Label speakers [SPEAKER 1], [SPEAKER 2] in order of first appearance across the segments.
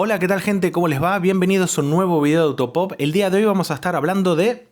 [SPEAKER 1] Hola, ¿qué tal gente? ¿Cómo les va? Bienvenidos a un nuevo video de Autopop. El día de hoy vamos a estar hablando de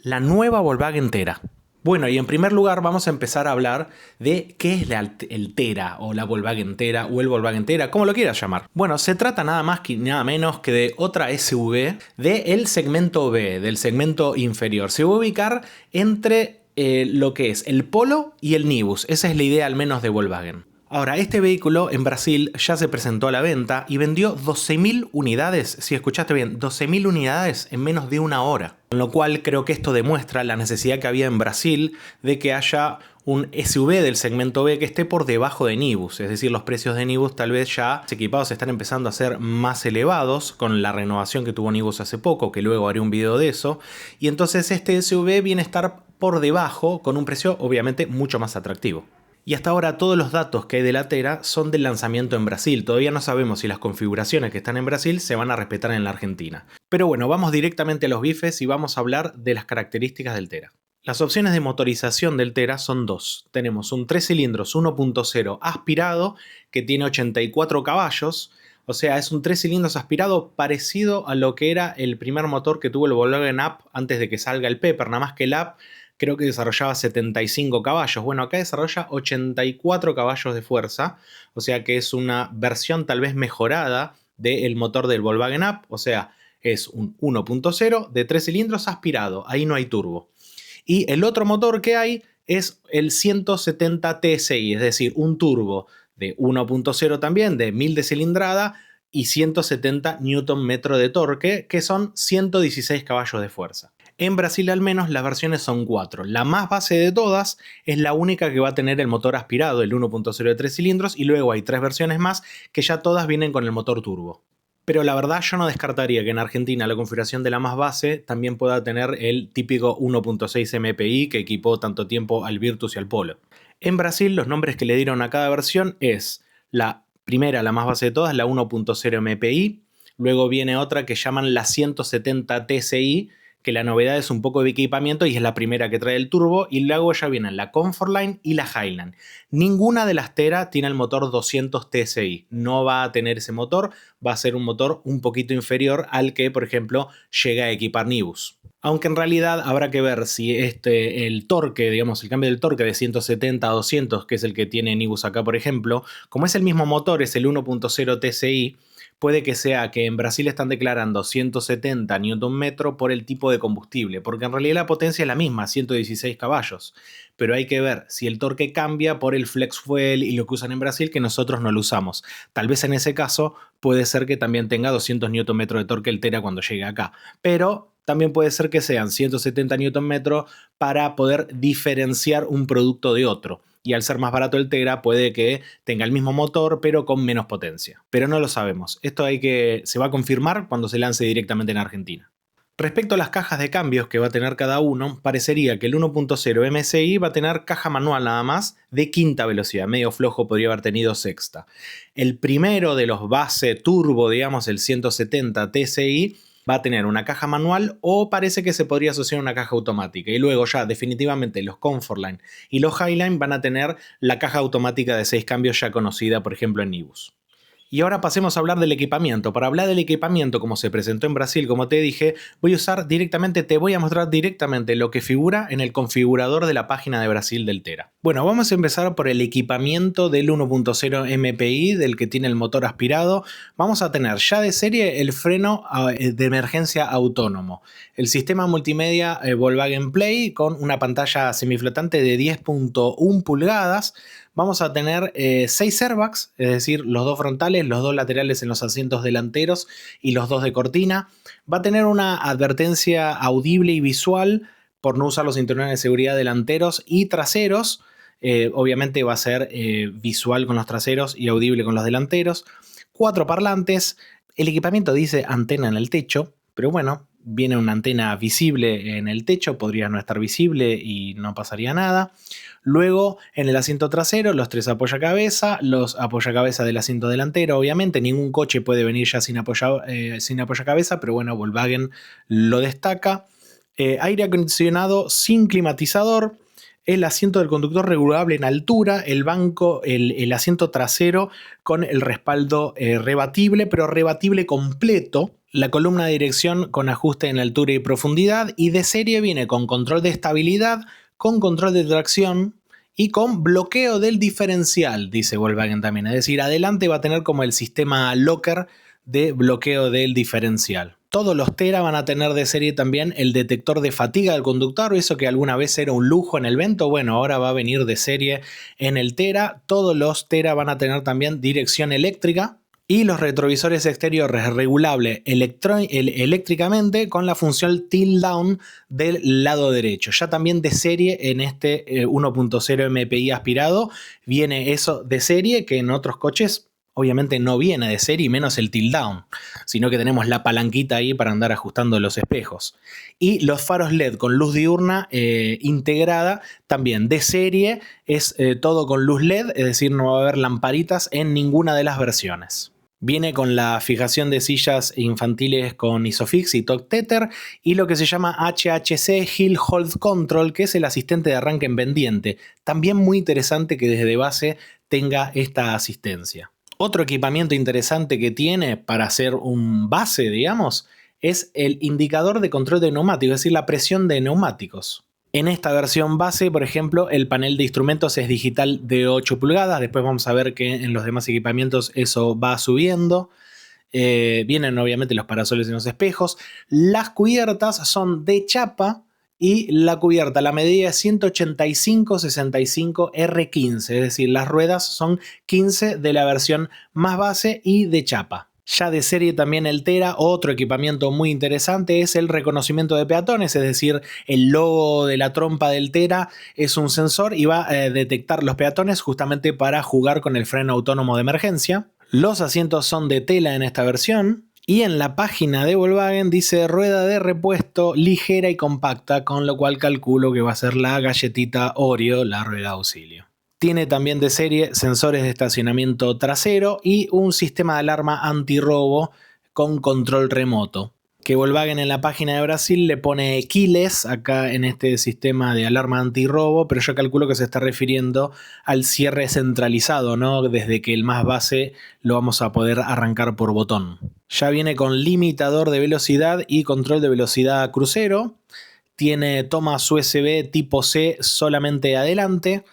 [SPEAKER 1] la nueva Volkswagen Tera. Bueno, y en primer lugar vamos a empezar a hablar de qué es el Tera o la Volkswagen Tera o el Volkswagen Tera, como lo quieras llamar. Bueno, se trata nada más que nada menos que de otra SUV del segmento B, del segmento inferior. Se va a ubicar entre lo que es el Polo y el Nivus. Esa es la idea al menos de Volkswagen. Ahora, este vehículo en Brasil ya se presentó a la venta y vendió 12.000 unidades, si escuchaste bien, 12.000 unidades en menos de una hora. Con lo cual creo que esto demuestra la necesidad que había en Brasil de que haya un SUV del segmento B que esté por debajo de Nivus. Es decir, los precios de Nivus tal vez ya equipados están empezando a ser más elevados con la renovación que tuvo Nivus hace poco, que luego haré un video de eso. Y entonces este SUV viene a estar por debajo con un precio obviamente mucho más atractivo. Y hasta ahora todos los datos que hay de la Tera son del lanzamiento en Brasil. Todavía no sabemos si las configuraciones que están en Brasil se van a respetar en la Argentina. Pero bueno, vamos directamente a los bifes y vamos a hablar de las características del Tera. Las opciones de motorización del Tera son dos. Tenemos un 3 cilindros 1.0 aspirado que tiene 84 caballos. O sea, es un 3 cilindros aspirado parecido a lo que era el primer motor que tuvo el Volkswagen Up antes de que salga el Pepper. Nada más que el Up creo que desarrollaba 75 caballos. Bueno, acá desarrolla 84 caballos de fuerza. O sea que es una versión tal vez mejorada del motor del Volkswagen Up. O sea, es un 1.0 de 3 cilindros aspirado. Ahí no hay turbo. Y el otro motor que hay es el 170 TSI, es decir, un turbo de 1.0 también, de 1000 de cilindrada y 170 Nm de torque, que son 116 caballos de fuerza. En Brasil al menos las versiones son 4. La más base de todas es la única que va a tener el motor aspirado, el 1.0 de 3 cilindros, y luego hay 3 versiones más que ya todas vienen con el motor turbo. Pero la verdad yo no descartaría que en Argentina la configuración de la más base también pueda tener el típico 1.6 MPI que equipó tanto tiempo al Virtus y al Polo. En Brasil los nombres que le dieron a cada versión es la primera, la más base de todas, la 1.0 MPI, luego viene otra que llaman la 170 TSI, que la novedad es un poco de equipamiento y es la primera que trae el turbo, y luego ya vienen la Comfortline y la Highline. Ninguna de las Tera tiene el motor 200 TSI, no va a tener ese motor, va a ser un motor un poquito inferior al que, por ejemplo, llega a equipar Nivus. Aunque en realidad habrá que ver si el torque, digamos, el cambio del torque de 170 a 200, que es el que tiene Nivus acá, por ejemplo, como es el mismo motor, es el 1.0 TSI, puede que sea que en Brasil están declarando 170 Nm por el tipo de combustible, porque en realidad la potencia es la misma, 116 caballos, pero hay que ver si el torque cambia por el flex fuel y lo que usan en Brasil que nosotros no lo usamos. Tal vez en ese caso puede ser que también tenga 200 Nm de torque el Tera cuando llegue acá, pero también puede ser que sean 170 Nm para poder diferenciar un producto de otro. Y al ser más barato el Tera puede que tenga el mismo motor pero con menos potencia. Pero no lo sabemos. Esto se va a confirmar cuando se lance directamente en Argentina. Respecto a las cajas de cambios que va a tener cada uno, parecería que el 1.0 MSI va a tener caja manual nada más de quinta velocidad, medio flojo podría haber tenido sexta. El primero de los base turbo, digamos el 170 TSI, va a tener una caja manual o parece que se podría asociar a una caja automática. Y luego ya definitivamente los Comfortline y los Highline van a tener la caja automática de 6 cambios ya conocida por ejemplo en Nivus. Y ahora pasemos a hablar del equipamiento. Para hablar del equipamiento como se presentó en Brasil, como te dije, te voy a mostrar directamente lo que figura en el configurador de la página de Brasil del Tera. Bueno, vamos a empezar por el equipamiento del 1.0 MPI, del que tiene el motor aspirado. Vamos a tener ya de serie el freno de emergencia autónomo, el sistema multimedia Volkswagen Play con una pantalla semiflotante de 10.1 pulgadas. Vamos a tener 6 airbags, es decir, los 2 frontales, los 2 laterales en los asientos delanteros y los 2 de cortina. Va a tener una advertencia audible y visual por no usar los cinturones de seguridad delanteros y traseros. Obviamente va a ser visual con los traseros y audible con los delanteros. 4 parlantes. El equipamiento dice antena en el techo, pero bueno, viene una antena visible en el techo, podría no estar visible y no pasaría nada. Luego en el asiento trasero los 3 apoyacabezas, los apoyacabezas del asiento delantero, obviamente ningún coche puede venir ya sin apoyacabezas, pero bueno, Volkswagen lo destaca. Aire acondicionado sin climatizador, el asiento del conductor regulable en altura, el banco, el asiento trasero con el respaldo rebatible, pero rebatible completo, la columna de dirección con ajuste en altura y profundidad, y de serie viene con control de estabilidad, con control de tracción y con bloqueo del diferencial, dice Volkswagen también. Es decir, adelante va a tener como el sistema locker de bloqueo del diferencial. Todos los Tera van a tener de serie también el detector de fatiga del conductor, eso que alguna vez era un lujo en el Vento, bueno, ahora va a venir de serie en el Tera. Todos los Tera van a tener también dirección eléctrica y los retrovisores exteriores regulables eléctricamente con la función tilt down del lado derecho. Ya también de serie en este 1.0 MPI aspirado viene eso de serie que en otros coches obviamente no viene de serie, menos el tilt down, sino que tenemos la palanquita ahí para andar ajustando los espejos. Y los faros LED con luz diurna integrada, también de serie, es todo con luz LED, es decir, no va a haber lamparitas en ninguna de las versiones. Viene con la fijación de sillas infantiles con Isofix y Torque Tether y lo que se llama HHC Hill Hold Control, que es el asistente de arranque en pendiente. También muy interesante que desde base tenga esta asistencia. Otro equipamiento interesante que tiene para hacer un base, digamos, es el indicador de control de neumáticos, es decir, la presión de neumáticos. En esta versión base, por ejemplo, el panel de instrumentos es digital de 8 pulgadas. Después vamos a ver que en los demás equipamientos eso va subiendo. Vienen obviamente los parasoles en los espejos. Las cubiertas son de chapa y la cubierta, la medida es 185/65 R15. Es decir, las ruedas son 15 de la versión más base y de chapa. Ya de serie también el Tera, otro equipamiento muy interesante es el reconocimiento de peatones, es decir, el logo de la trompa del Tera es un sensor y va a detectar los peatones justamente para jugar con el freno autónomo de emergencia. Los asientos son de tela en esta versión y en la página de Volkswagen dice rueda de repuesto ligera y compacta, con lo cual calculo que va a ser la galletita Oreo, la rueda de auxilio. Tiene también de serie sensores de estacionamiento trasero y un sistema de alarma antirrobo con control remoto, que Volkswagen en la página de Brasil le pone keyless acá en este sistema de alarma antirrobo, pero yo calculo que se está refiriendo al cierre centralizado, ¿no? Desde que el más base lo vamos a poder arrancar por botón. Ya viene con limitador de velocidad y control de velocidad crucero. Tiene tomas USB tipo C solamente adelante.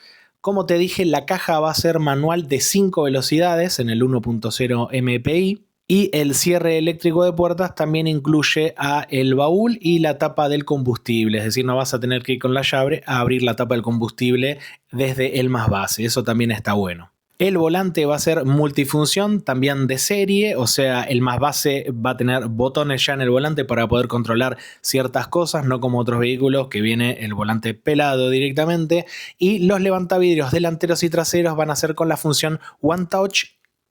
[SPEAKER 1] Como te dije, la caja va a ser manual de 5 velocidades en el 1.0 MPI y el cierre eléctrico de puertas también incluye el baúl y la tapa del combustible, es decir, no vas a tener que ir con la llave a abrir la tapa del combustible desde el más base, eso también está bueno. El volante va a ser multifunción, también de serie, o sea, el más base va a tener botones ya en el volante para poder controlar ciertas cosas, no como otros vehículos que viene el volante pelado directamente. Y los levantavidrios delanteros y traseros van a ser con la función One Touch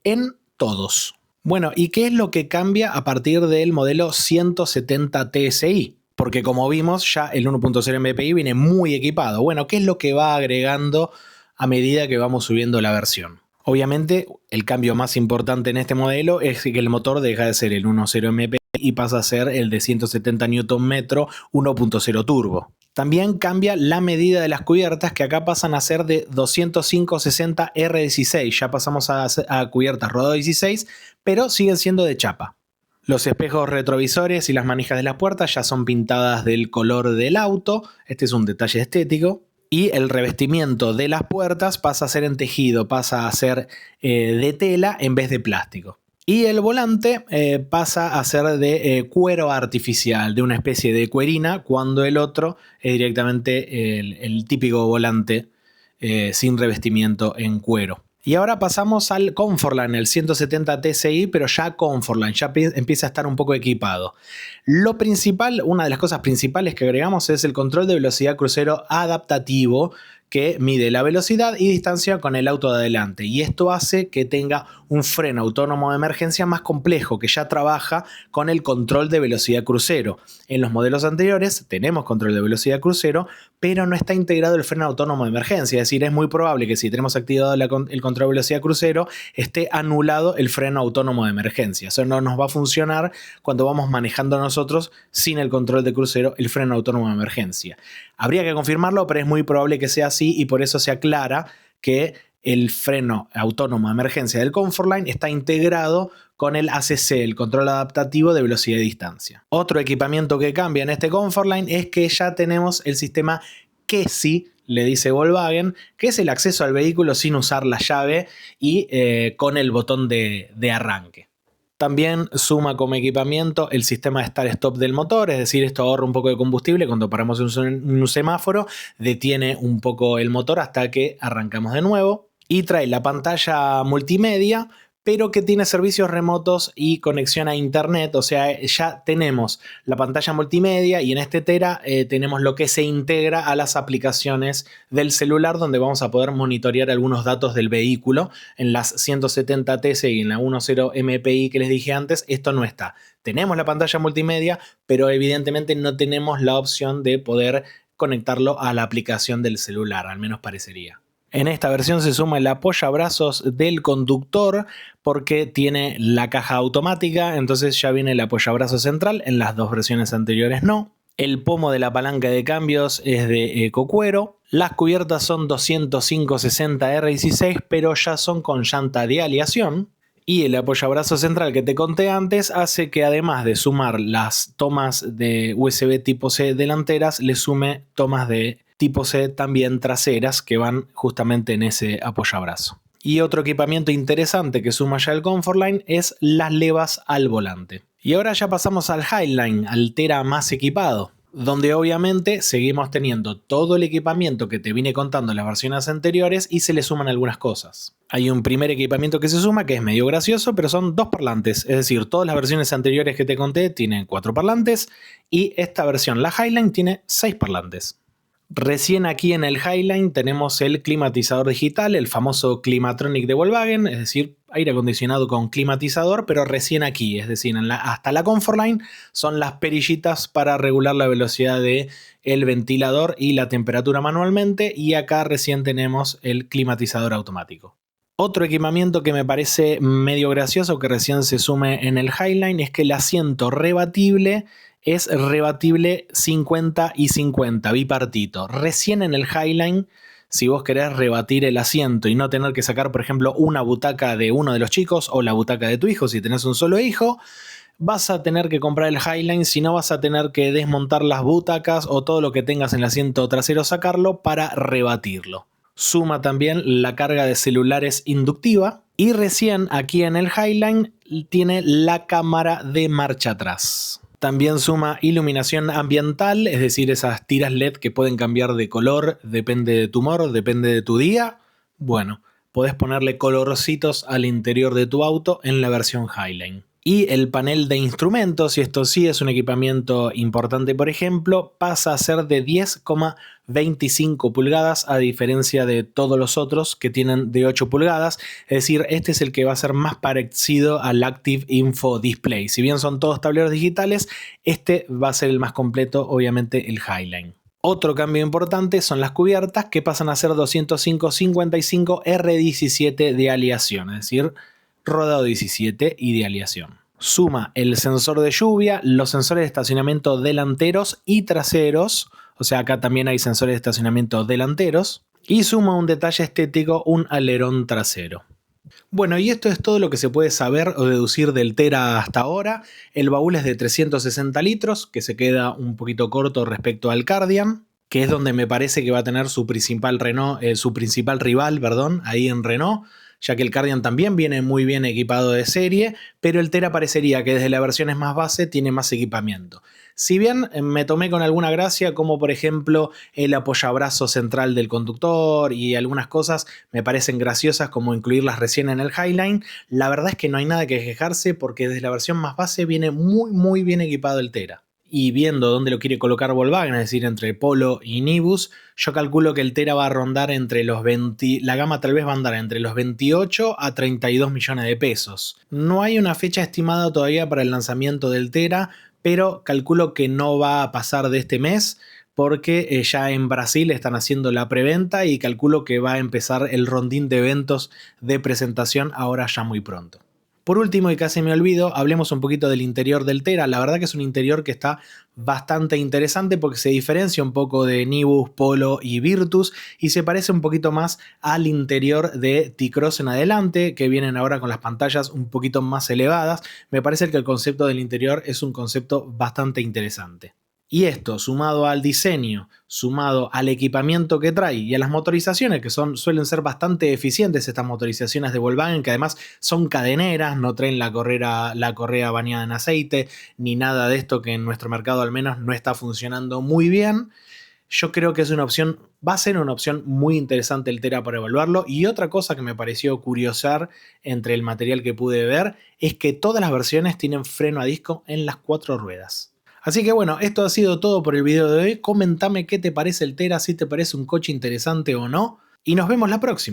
[SPEAKER 1] en todos. Bueno, ¿y qué es lo que cambia a partir del modelo 170 TSI? Porque como vimos, ya el 1.0 MPI viene muy equipado. Bueno, ¿qué es lo que va agregando a medida que vamos subiendo la versión? Obviamente, el cambio más importante en este modelo es que el motor deja de ser el 1.0 MPI y pasa a ser el de 170 Nm 1.0 turbo. También cambia la medida de las cubiertas, que acá pasan a ser de 205/60 R16. Ya pasamos a cubiertas rodado 16, pero siguen siendo de chapa. Los espejos retrovisores y las manijas de las puertas ya son pintadas del color del auto. Este es un detalle estético. Y el revestimiento de las puertas pasa a ser en tejido, pasa a ser de tela en vez de plástico. Y el volante pasa a ser de cuero artificial, de una especie de cuerina, cuando el otro es directamente el típico volante sin revestimiento en cuero. Y ahora pasamos al Comfortline, el 170 TSI, pero ya Comfortline, ya empieza a estar un poco equipado. Lo principal, una de las cosas principales que agregamos es el control de velocidad crucero adaptativo, que mide la velocidad y distancia con el auto de adelante, y esto hace que tenga un freno autónomo de emergencia más complejo, que ya trabaja con el control de velocidad crucero. En los modelos anteriores tenemos control de velocidad crucero, pero no está integrado el freno autónomo de emergencia, es decir, es muy probable que si tenemos activado el control de velocidad crucero esté anulado el freno autónomo de emergencia. Eso no nos va a funcionar cuando vamos manejando nosotros sin el control de crucero, el freno autónomo de emergencia. Habría que confirmarlo, pero es muy probable que sea así, y por eso se aclara que el freno autónomo de emergencia del Comfortline está integrado con el ACC, el control adaptativo de velocidad y distancia. Otro equipamiento que cambia en este Comfortline es que ya tenemos el sistema KESI, le dice Volkswagen, que es el acceso al vehículo sin usar la llave y con el botón de arranque. También suma como equipamiento el sistema de start-stop del motor, es decir, esto ahorra un poco de combustible cuando paramos en un semáforo, detiene un poco el motor hasta que arrancamos de nuevo, y trae la pantalla multimedia, pero que tiene servicios remotos y conexión a internet. O sea, ya tenemos la pantalla multimedia y en este Tera tenemos lo que se integra a las aplicaciones del celular, donde vamos a poder monitorear algunos datos del vehículo. En las 170 TC y en la 10 MPI que les dije antes, esto no está. Tenemos la pantalla multimedia, pero evidentemente no tenemos la opción de poder conectarlo a la aplicación del celular, al menos parecería. En esta versión se suma el apoyabrazos del conductor porque tiene la caja automática, entonces ya viene el apoyabrazos central, en las dos versiones anteriores no. El pomo de la palanca de cambios es de ecocuero. Las cubiertas son 205/60 R16, pero ya son con llanta de aleación. Y el apoyabrazos central que te conté antes hace que, además de sumar las tomas de USB tipo C delanteras, le sume tomas de tipo C también traseras que van justamente en ese apoyabrazo. Y otro equipamiento interesante que suma ya el Comfortline es las levas al volante. Y ahora ya pasamos al Highline, al Tera más equipado, donde obviamente seguimos teniendo todo el equipamiento que te vine contando en las versiones anteriores y se le suman algunas cosas. Hay un primer equipamiento que se suma que es medio gracioso, pero son 2 parlantes, es decir, todas las versiones anteriores que te conté tienen 4 parlantes y esta versión, la Highline, tiene 6 parlantes. Recién aquí en el Highline tenemos el climatizador digital, el famoso Climatronic de Volkswagen, es decir, aire acondicionado con climatizador, pero recién aquí, es decir, hasta la Comfortline son las perillitas para regular la velocidad del ventilador y la temperatura manualmente, y acá recién tenemos el climatizador automático. Otro equipamiento que me parece medio gracioso que recién se sume en el Highline es que el asiento rebatible es rebatible 50 y 50, bipartito. Recién en el Highline, si vos querés rebatir el asiento y no tener que sacar, por ejemplo, una butaca de uno de los chicos o la butaca de tu hijo, si tenés un solo hijo, vas a tener que comprar el Highline, si no vas a tener que desmontar las butacas o todo lo que tengas en el asiento trasero, sacarlo para rebatirlo. Suma también la carga de celulares inductiva y recién aquí en el Highline tiene la cámara de marcha atrás. También suma iluminación ambiental, es decir, esas tiras LED que pueden cambiar de color, depende de tu humor, depende de tu día. Bueno, podés ponerle colorcitos al interior de tu auto en la versión Highline. Y el panel de instrumentos, y esto sí es un equipamiento importante, por ejemplo, pasa a ser de 10,25 pulgadas a diferencia de todos los otros que tienen de 8 pulgadas. Es decir, este es el que va a ser más parecido al Active Info Display. Si bien son todos tableros digitales, este va a ser el más completo, obviamente el Highline. Otro cambio importante son las cubiertas que pasan a ser 205/55 R17 de aleación, es decir, rodado 17 y de aleación. Suma el sensor de lluvia, los sensores de estacionamiento delanteros y traseros, o sea, acá también hay sensores de estacionamiento delanteros, y suma un detalle estético, un alerón trasero. Bueno, y esto es todo lo que se puede saber o deducir del Tera hasta ahora. El baúl es de 360 litros, que se queda un poquito corto respecto al Kardian, que es donde me parece que va a tener su principal rival, ahí en Renault, ya que el Kardian también viene muy bien equipado de serie, pero el Tera parecería que desde las versiones más base tiene más equipamiento. Si bien me tomé con alguna gracia, como por ejemplo el apoyabrazo central del conductor y algunas cosas me parecen graciosas, como incluirlas recién en el Highline, la verdad es que no hay nada que quejarse porque desde la versión más base viene muy bien equipado el Tera. y viendo dónde lo quiere colocar Volkswagen, es decir, entre Polo y Nibus, yo calculo que el Tera va a rondar entre los 20, la gama tal vez va a andar entre los 28 a 32 millones de pesos. No hay una fecha estimada todavía para el lanzamiento del Tera, pero calculo que no va a pasar de este mes, porque ya en Brasil están haciendo la preventa y calculo que va a empezar el rondín de eventos de presentación ahora ya muy pronto. Por último, y casi me olvido, hablemos un poquito del interior del Tera. La verdad que es un interior que está bastante interesante porque se diferencia un poco de Nibus, Polo y Virtus y se parece un poquito más al interior de T-Cross en adelante, que vienen ahora con las pantallas un poquito más elevadas. Me parece que el concepto del interior es un concepto bastante interesante. Y esto, sumado al diseño, sumado al equipamiento que trae y a las motorizaciones, que suelen ser bastante eficientes estas motorizaciones de Volkswagen, que además son cadeneras, no traen la correa bañada en aceite, ni nada de esto que en nuestro mercado al menos no está funcionando muy bien. Yo creo que es una opción, va a ser una opción muy interesante el Tera para evaluarlo. Y otra cosa que me pareció curiosar entre el material que pude ver es que todas las versiones tienen freno a disco en las 4 ruedas. Así que bueno, esto ha sido todo por el video de hoy. Comentame qué te parece el Tera, si te parece un coche interesante o no. Y nos vemos la próxima.